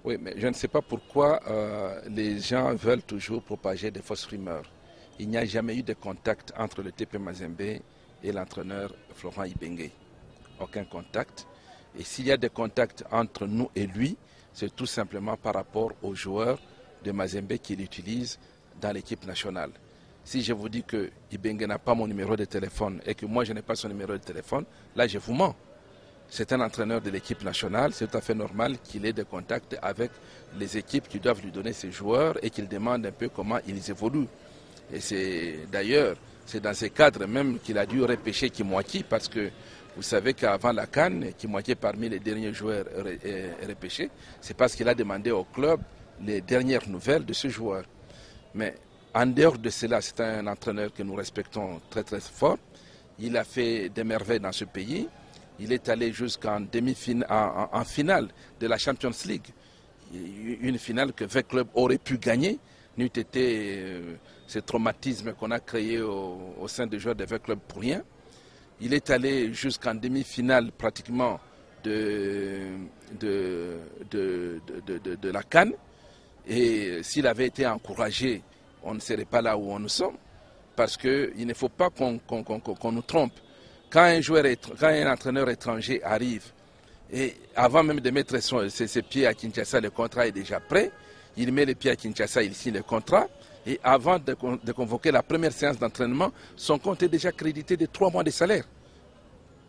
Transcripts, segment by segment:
Oui, mais je ne sais pas pourquoi les gens veulent toujours propager des fausses rumeurs. Il n'y a jamais eu de contact entre le TP Mazembe et l'entraîneur Florent Ibenge. Aucun contact. Et s'il y a des contacts entre nous et lui, c'est tout simplement par rapport aux joueurs de Mazembe qu'il utilise dans l'équipe nationale. Si je vous dis que Ibenge n'a pas mon numéro de téléphone et que moi je n'ai pas son numéro de téléphone, là je vous mens. C'est un entraîneur de l'équipe nationale, c'est tout à fait normal qu'il ait des contacts avec les équipes qui doivent lui donner ses joueurs et qu'il demande un peu comment ils évoluent. Et c'est d'ailleurs, c'est dans ce cadre même qu'il a dû repêcher Kimwaki parce que vous savez qu'avant la CAN, Kimwaki est parmi les derniers joueurs repêchés. C'est parce qu'il a demandé au club les dernières nouvelles de ce joueur. Mais en dehors de cela, c'est un entraîneur que nous respectons très très fort. Il a fait des merveilles dans ce pays. Il est allé jusqu'en demi-finale, en finale de la Champions League. Une finale que 20 clubs auraient pu gagner, n'eût été ce traumatisme qu'on a créé au sein des joueurs des 20 clubs pour rien. Il est allé jusqu'en demi-finale pratiquement de la CAN. Et s'il avait été encouragé, on ne serait pas là où nous sommes. Parce qu'il ne faut pas qu'on nous trompe. Quand un entraîneur étranger arrive, et avant même de mettre ses pieds à Kinshasa, le contrat est déjà prêt. Il met les pieds à Kinshasa, il signe le contrat. Et avant de convoquer la première séance d'entraînement, son compte est déjà crédité de 3 mois de salaire.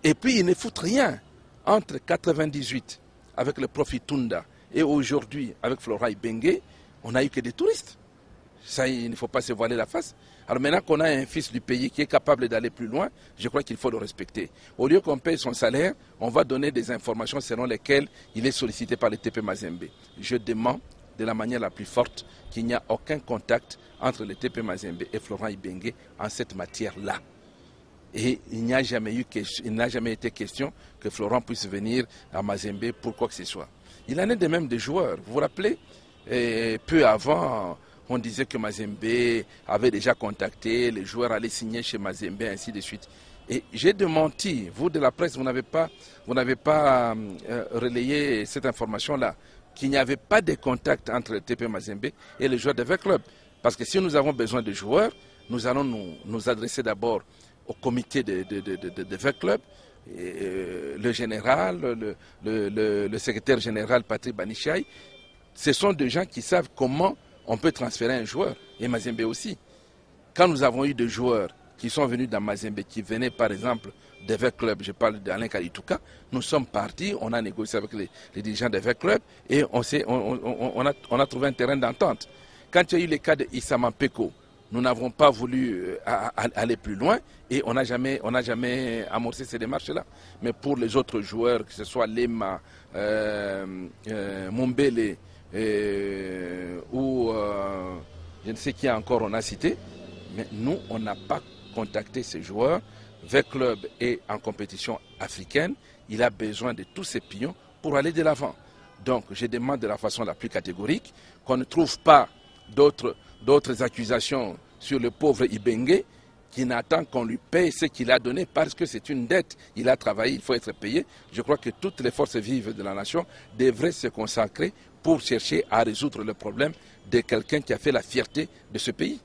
Et puis il ne fout rien. Entre 1998, avec le Prof Tunda, et aujourd'hui, avec Florent Ibenge, on n'a eu que des touristes. Ça, il ne faut pas se voiler la face. Alors maintenant qu'on a un fils du pays qui est capable d'aller plus loin, je crois qu'il faut le respecter. Au lieu qu'on paye son salaire, on va donner des informations selon lesquelles il est sollicité par le TP Mazembe. Je demande de la manière la plus forte qu'il n'y a aucun contact entre le TP Mazembe et Florent Ibenge en cette matière-là. Et il n'a jamais été question que Florent puisse venir à Mazembe pour quoi que ce soit. Il en est de même des joueurs. Vous vous rappelez, peu avant, on disait que Mazembe avait déjà contacté, les joueurs allaient signer chez Mazembe, ainsi de suite. Et j'ai démenti, vous de la presse, vous n'avez pas relayé cette information-là, qu'il n'y avait pas de contact entre le TP Mazembe et les joueurs de 20 clubs. Parce que si nous avons besoin de joueurs, nous allons nous adresser d'abord au comité de 20 clubs, le général, le secrétaire général Patrick Banichai. Ce sont des gens qui savent comment on peut transférer un joueur, et Mazembe aussi. Quand nous avons eu des joueurs qui sont venus dans Mazembe, qui venaient par exemple des 20 clubs, je parle d'Alain Kalitouka, nous sommes partis, on a négocié avec les dirigeants des 20 clubs et on a trouvé un terrain d'entente. Quand il y a eu le cas d'Issa Mampeko, nous n'avons pas voulu aller plus loin et on n'a jamais amorcé ces démarches-là. Mais pour les autres joueurs, que ce soit Lema, Mumbele, ou je ne sais qui encore on a cité, mais nous, on n'a pas contacté ces joueurs. Le club est en compétition africaine, il a besoin de tous ces pions pour aller de l'avant. Donc, je demande de la façon la plus catégorique qu'on ne trouve pas d'autres accusations sur le pauvre Ibenge qui n'attend qu'on lui paye ce qu'il a donné parce que c'est une dette. Il a travaillé, il faut être payé. Je crois que toutes les forces vives de la nation devraient se consacrer pour chercher à résoudre le problème de quelqu'un qui a fait la fierté de ce pays.